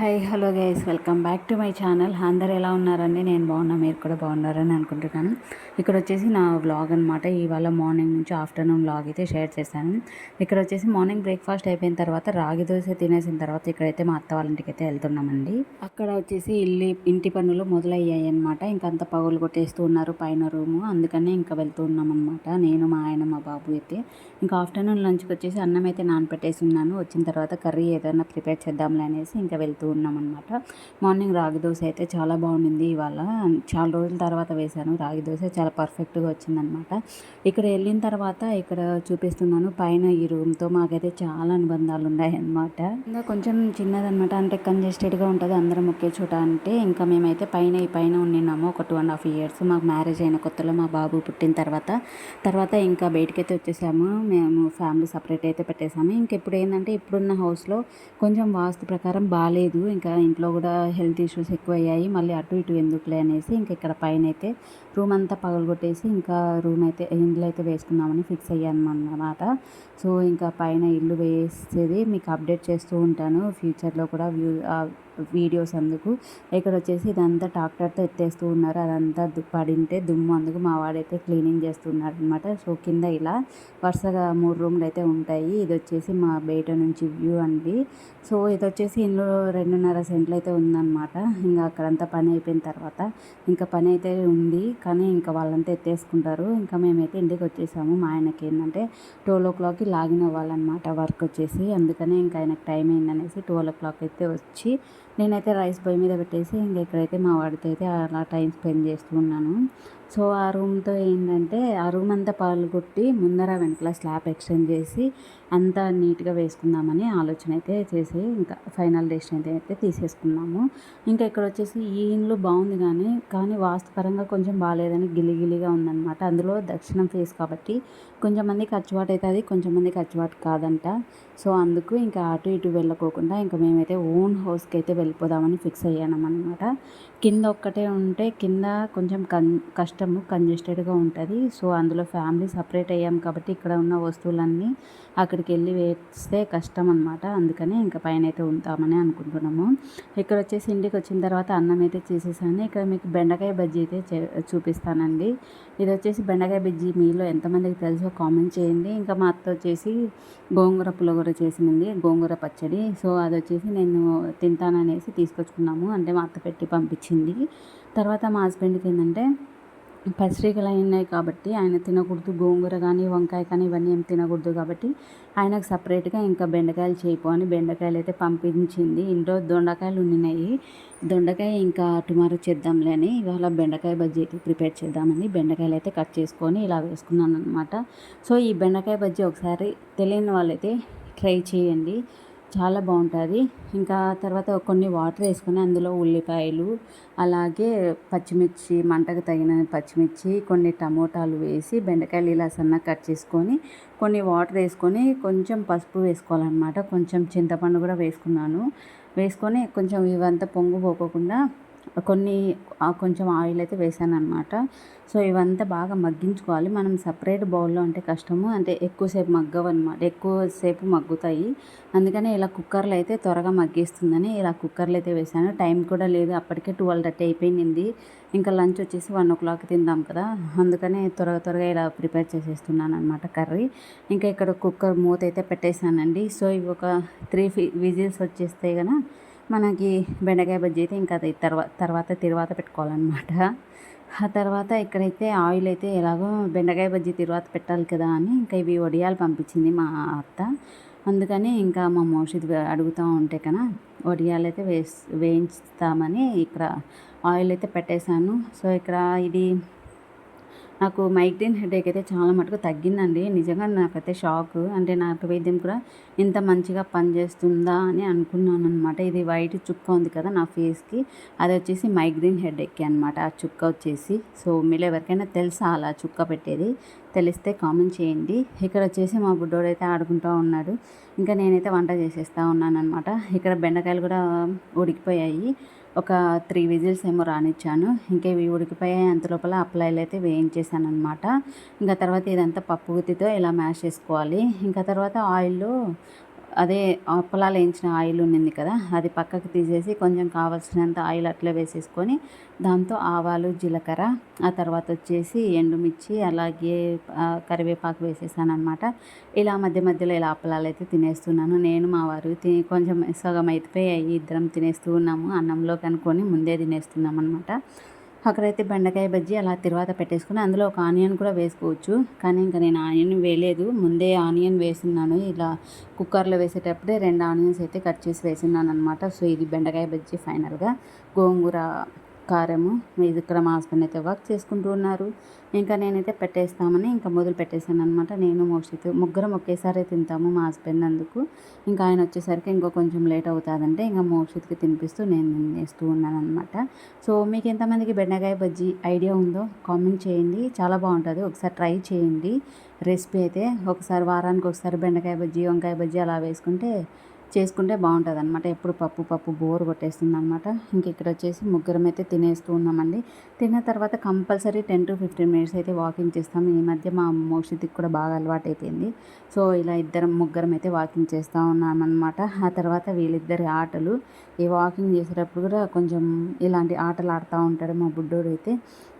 Hi hello guys, welcome back to my channel. అందరు ఎలా ఉన్నారండి? నేను బాగున్నా, మీరు కూడా బాగున్నారని అనుకుంటున్నాను. ఇక్కడ వచ్చేసి నా వ్లాగ్ అనమాట. ఇవాళ మార్నింగ్ నుంచి ఆఫ్టర్నూన్ వ్లాగ్ అయితే షేర్ చేశాను. ఇక్కడ వచ్చేసి మార్నింగ్ బ్రేక్ఫాస్ట్ అయిపోయిన తర్వాత రాగి దోశ తినేసిన తర్వాత ఇక్కడైతే మా అత్త వాళ్ళ ఇంటికి అయితే వెళ్తున్నామండి. అక్కడ వచ్చేసి ఇంటి పనులు మొదలయ్యాయి అనమాట. ఇంకంతా పగులు కొట్టేస్తూ ఉన్నారు పైన రూము. అందుకనే ఇంకా వెళ్తూ ఉన్నాం అనమాట. నేను, మా ఆయన, మా బాబు అయితే ఇంకా ఆఫ్టర్నూన్ లంచ్కి వచ్చేసి అన్నం అయితే నానపెట్టేసి ఉన్నాను. వచ్చిన తర్వాత కర్రీ ఏదైనా ప్రిపేర్ చేద్దాంలే అనేసి ఇంకా వెళ్తూ ఉన్నామన్నమాట. మార్నింగ్ రాగి దోశ అయితే చాలా బాగుండింది. ఇవాళ చాలా రోజుల తర్వాత వేశాను రాగి దోశ, చాలా పర్ఫెక్ట్గా వచ్చిందనమాట. ఇక్కడ వెళ్ళిన తర్వాత ఇక్కడ చూపిస్తున్నాను పైన ఈ రూమ్తో మాకైతే చాలా అనుబంధాలు ఉన్నాయి అన్నమాట. ఇంకా కొంచెం చిన్నదనమాట, అంటే కంజెస్టెడ్గా ఉంటుంది అందరం ఒకే చోట. అంటే ఇంకా మేమైతే ఈ పైన ఉండినాము ఒక 2.5 years. మాకు మ్యారేజ్ అయిన కొత్తలో మా బాబు పుట్టిన తర్వాత ఇంకా బయటకైతే వచ్చేసాము. మేము ఫ్యామిలీ సపరేట్ అయితే పెట్టేసాము. ఇంక ఇప్పుడు ఏంటంటే ఇప్పుడున్న హౌస్లో కొంచెం వాస్తు ప్రకారం బాగాలేదు. ఇంకా ఇంట్లో కూడా హెల్త్ ఇష్యూస్ ఎక్కువయ్యాయి. మళ్ళీ అటు ఇటు ఎందుకులే అనేసి ఇంకా ఇక్కడ పైన అయితే రూమ్ అంతా పగలగొట్టేసి ఇంకా ఇల్లు అయితే వేసుకుందామని ఫిక్స్ అయ్యాను అన్నమాట. సో ఇంకా పైన ఇల్లు వేసేది మీకు అప్డేట్ చేస్తూ ఉంటాను ఫ్యూచర్లో కూడా వీడియోస్. అందుకు ఇక్కడ వచ్చేసి ఇదంతా ట్రాక్టర్తో ఎత్తేస్తూ ఉన్నారు. అదంతా పడింటే దుమ్ము, అందుకు మా వాడైతే క్లీనింగ్ చేస్తున్నాడు అనమాట. సో కింద ఇలా వరుసగా 3 రూమ్లు అయితే ఉంటాయి. ఇది వచ్చేసి మా బయట నుంచి వ్యూ అండి. సో ఇది వచ్చేసి ఇందులో 2.5 సెంట్లు అయితే ఉందన్నమాట. ఇంకా అక్కడంతా పని అయిపోయిన తర్వాత ఇంకా పని అయితే ఉంది, కానీ ఇంకా వాళ్ళంతా ఎత్తేసుకుంటారు. ఇంకా మేమైతే ఇంటికి వచ్చేసాము. మా ఆయనకి ఏంటంటే 12 o'clockకి లాగిన్ అవ్వాలన్నమాట వర్క్ వచ్చేసి. అందుకనే ఇంకా ఆయనకు టైం అయిందనేసి 12 o'clock అయితే వచ్చి నేనైతే రైస్ పొయ్యి మీద పెట్టేసి ఇంకా ఇక్కడైతే మా వాడితో అయితే అలా టైం స్పెండ్ చేస్తూ ఉన్నాను. సో ఆ రూమ్తో ఏంటంటే ఆ రూమ్ అంతా పగలగొట్టి ముందర వెనకల స్లాబ్ ఎక్స్టెండ్ చేసి అంతా నీట్గా వేసుకుందామని ఆలోచన అయితే చేసి ఇంకా ఫైనల్ డెసిషన్ అయితే తీసేసుకున్నాము. ఇంకా ఇక్కడ వచ్చేసి ఈ ఇల్లు బాగుంది, కానీ వాస్తుపరంగా కొంచెం బాగాలేదని గిలిగిలిగా ఉందన్నమాట. అందులో దక్షిణం ఫేస్ కాబట్టి కొంచెం మందికి అచ్చుబాటు అవుతుంది, కొంచెం మందికి అచ్చుబాటు కాదంట. సో అందుకు ఇంకా అటు ఇటు వెళ్ళకోకుండా ఇంకా మేమైతే ఓన్ హౌస్కి అయితే వెళ్ళిపోదామని ఫిక్స్ అయ్యానమాట. కింద ఒక్కటే ఉంటే కింద కొంచెం కష్టము, కంజెస్టెడ్గా ఉంటుంది. సో అందులో ఫ్యామిలీ సపరేట్ అయ్యాం కాబట్టి ఇక్కడ ఉన్న వస్తువులన్నీ అక్కడికి వెళ్ళి వేస్తే కష్టం అనమాట. అందుకని ఇంకా పైన అయితే ఉంటామని అనుకుంటున్నాము. ఇక్కడ వచ్చేసి ఇంటికి వచ్చిన తర్వాత అన్నం అయితే చేసేసాను. ఇక్కడ మీకు బెండకాయ బజ్జీ అయితే చూపిస్తానండి. ఇది వచ్చేసి బెండకాయ బజ్జీ మీలో ఎంతమందికి తెలుసో కామెంట్ చేయండి. ఇంకా మా అత్త వచ్చేసి గోంగూర పులిహోర చేసింది, గోంగూర పచ్చడి. సో అది వచ్చేసి నేను తింటాననేసి తీసుకొచ్చుకున్నాము, అంటే మా అత్త పెట్టి పంపించింది. తర్వాత మా హస్బెండ్కి ఏంటంటే పచ్చడికలు ఉన్నాయి కాబట్టి ఆయన తినకూడదు, గోంగూర కానీ వంకాయ కానీ ఇవన్నీ ఏం తినకూడదు కాబట్టి ఆయనకు సపరేట్గా ఇంకా బెండకాయలు చేయపో అని బెండకాయలు అయితే పంపించింది. ఇంట్లో దొండకాయలు ఉన్నాయి, దొండకాయ ఇంకా టుమారో చేద్దాంలే అని ఇవాళ బెండకాయ బజ్జీ అయితే ప్రిపేర్ చేద్దామని బెండకాయలు అయితే కట్ చేసుకొని ఇలా వేసుకున్నాను అనమాట. సో ఈ బెండకాయ బజ్జీ ఒకసారి తెలియని వాళ్ళైతే ట్రై చేయండి, చాలా బాగుంటుంది. ఇంకా తర్వాత కొన్ని వాటర్ వేసుకొని అందులో ఉల్లిపాయలు, అలాగే పచ్చిమిర్చి, మంటకు తగిన పచ్చిమిర్చి, కొన్ని టమోటాలు వేసి బెండకాయలు ఇలా సన్నగా కట్ చేసుకొని కొన్ని వాటర్ వేసుకొని కొంచెం పసుపు వేసుకోవాలన్నమాట. కొంచెం చింతపండు కూడా వేసుకొని కొంచెం ఇవంతా పొంగు పోకోకుండా కొంచెం ఆయిల్ అయితే వేసాను అనమాట. సో ఇవంతా బాగా మగ్గించుకోవాలి. మనం సపరేట్ బౌల్లో అంటే కష్టము, అంటే ఎక్కువసేపు మగ్గవన్నమాట, ఎక్కువసేపు మగ్గుతాయి. అందుకని ఇలా కుక్కర్లో అయితే త్వరగా మగ్గిస్తుందని ఇలా కుక్కర్లో అయితే వేసాను. టైం కూడా లేదు, అప్పటికే 12:30 అయిపోయింది. ఇంకా లంచ్ వచ్చేసి 1 o'clock తిందాం కదా, అందుకని త్వరగా ఇలా ప్రిపేర్ చేసేస్తున్నాను అనమాట కర్రీ. ఇంకా ఇక్కడ కుక్కర్ మూత అయితే పెట్టేశానండి. సో ఇవి ఒక 3 విజిల్స్ వచ్చేస్తే కనుక మనకి బెండకాయ బజ్జీ అయితే ఇంకా అది తర్వాత పెట్టుకోవాలన్నమాట. ఆ తర్వాత ఇక్కడైతే ఆయిల్ అయితే ఎలాగో బెండకాయ బజ్జీ తర్వాత పెట్టాలి కదా అని ఇంకా ఇవి వడియాలు పంపించింది మా అత్త. అందుకని ఇంకా మా మోషిద్ అడుగుతూ ఉంటే కన్నా వడియాలు అయితే వేయించుతామని ఇక్కడ ఆయిల్ అయితే పెట్టేశాను. సో ఇక్కడ ఇది నాకు మైగ్రేన్ హెడేక్ అయితే చాలా మటుకు తగ్గిందండి. నిజంగా నాకైతే షాక్, అంటే నాటు వైద్యం కూడా ఇంత మంచిగా పనిచేస్తుందా అని అనుకున్నాను అనమాట. ఇది వైట్ చుక్క ఉంది కదా నా ఫేస్కి, అది వచ్చేసి మైగ్రేన్ హెడేక్ అనమాట ఆ చుక్క వచ్చేసి. సో మీరు ఎవరికైనా తెలుసా అలా చుక్క పెట్టేది? తెలిస్తే కామెంట్ చేయండి. ఇక్కడ వచ్చేసి మా బుడ్డోడు అయితే ఆడుకుంటూ ఉన్నాడు, ఇంకా నేనైతే వంట చేసేస్తూ ఉన్నాను అనమాట. ఇక్కడ బెండకాయలు కూడా ఉడికిపోయాయి, ఒక 3 విజిల్స్ ఏమో రానిచ్చాను. ఇంకా ఇవి ఉడికిపోయాయి, అంత లోపల అప్లైలు అయితే వేయించేసాను అనమాట. ఇంకా తర్వాత ఇదంతా పప్పు గుత్తితో ఇలా మ్యాష్ చేసుకోవాలి. ఇంకా తర్వాత ఆయిల్లో అదే అప్పలాలు వేయించిన ఆయిల్ ఉండింది కదా, అది పక్కకు తీసేసి కొంచెం కావాల్సినంత ఆయిల్ అట్లే వేసేసుకొని దాంతో ఆవాలు, జీలకర్ర, ఆ తర్వాత వచ్చేసి ఎండుమిర్చి, అలాగే కరివేపాకు వేసేసాను అనమాట. ఇలా మధ్య మధ్యలో ఇలా అప్పలాలు అయితే తినేస్తున్నాను. నేను మా వారు కొంచెం సగం అయిపోయాయి, ఇద్దరం తినేస్తూ ఉన్నాము. అన్నంలో కనుక్కొని ముందే తినేస్తున్నాం అనమాట. అక్కడైతే బెండకాయ బజ్జీ అలా తిరువాత పెట్టేసుకుని అందులో ఒక ఆనియన్ కూడా వేసుకోవచ్చు, కానీ ఇంకా నేను ఆనియన్ వేయలేదు. ముందే ఆనియన్ వేసున్నాను. ఇలా కుక్కర్లో వేసేటప్పుడే 2 ఆనియన్స్ అయితే కట్ చేసి వేసున్నాను అనమాట. సో ఇది బెండకాయ బజ్జీ ఫైనల్గా. గోంగూర కారము ఇది ఇక్కడ మా హస్బెండ్ అయితే వర్క్ చేసుకుంటూ ఉన్నారు. ఇంకా నేనైతే పెట్టేస్తామని ఇంకా మొదలు పెట్టేశాను అనమాట. నేను మోక్షిత్ ముగ్గురం ఒకేసారి తింటాము, మా హస్బెండ్ అందుకు. ఇంకా ఆయన వచ్చేసరికి ఇంకో కొంచెం లేట్ అవుతుందంటే ఇంకా మోక్షిత్కి తినిపిస్తూ నేను తినేస్తూ ఉన్నాను అనమాట. సో మీకు ఎంతమందికి బెండకాయ బజ్జీ ఐడియా ఉందో కామెంట్ చేయండి, చాలా బాగుంటుంది, ఒకసారి ట్రై చేయండి. రెసిపీ అయితే ఒకసారి వారానికి ఒకసారి బెండకాయ బజ్జీ, వంకాయ బజ్జీ అలా చేసుకుంటే బాగుంటుంది అనమాట. ఎప్పుడు పప్పు బోర్ కొట్టేస్తుంది అనమాట. ఇంక ఇక్కడ వచ్చేసి ముగ్గురం అయితే తినేస్తూ ఉన్నామండి. తిన్న తర్వాత కంపల్సరీ 10 to 15 మినిట్స్ అయితే వాకింగ్ చేస్తాం. ఈ మధ్య మా మోక్షిత్కి కూడా బాగా అలవాటు అయిపోయింది. సో ఇలా ముగ్గురం అయితే వాకింగ్ చేస్తూ ఉన్నామన్నమాట. ఆ తర్వాత వీళ్ళిద్దరి ఆటలు, ఈ వాకింగ్ చేసేటప్పుడు కూడా కొంచెం ఇలాంటి ఆటలు ఆడుతూ ఉంటాడు మా బుడ్డోడు అయితే.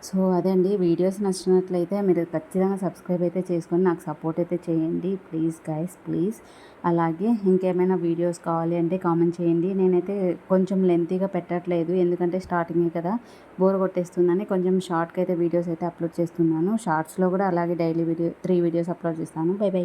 సో అదే అండి, వీడియోస్ నచ్చినట్లయితే మీరు ఖచ్చితంగా సబ్స్క్రైబ్ అయితే చేసుకొని నాకు సపోర్ట్ అయితే చేయండి ప్లీజ్ గైస్, ప్లీజ్. అలాగే ఇంకేమైనా వీడియోస్ కావాలి అంటే కామెంట్ చేయండి. నేనైతే కొంచెం లెంతీగా పెట్టట్లేదు, ఎందుకంటే స్టార్టింగే కదా, బోర్ కొట్టేస్తుందని కొంచెం షార్ట్గా అయితే వీడియోస్ అయితే అప్లోడ్ చేస్తున్నాను. షార్ట్స్లో కూడా అలాగే డైలీ 3 వీడియోస్ అప్లోడ్ చేస్తాను. By by.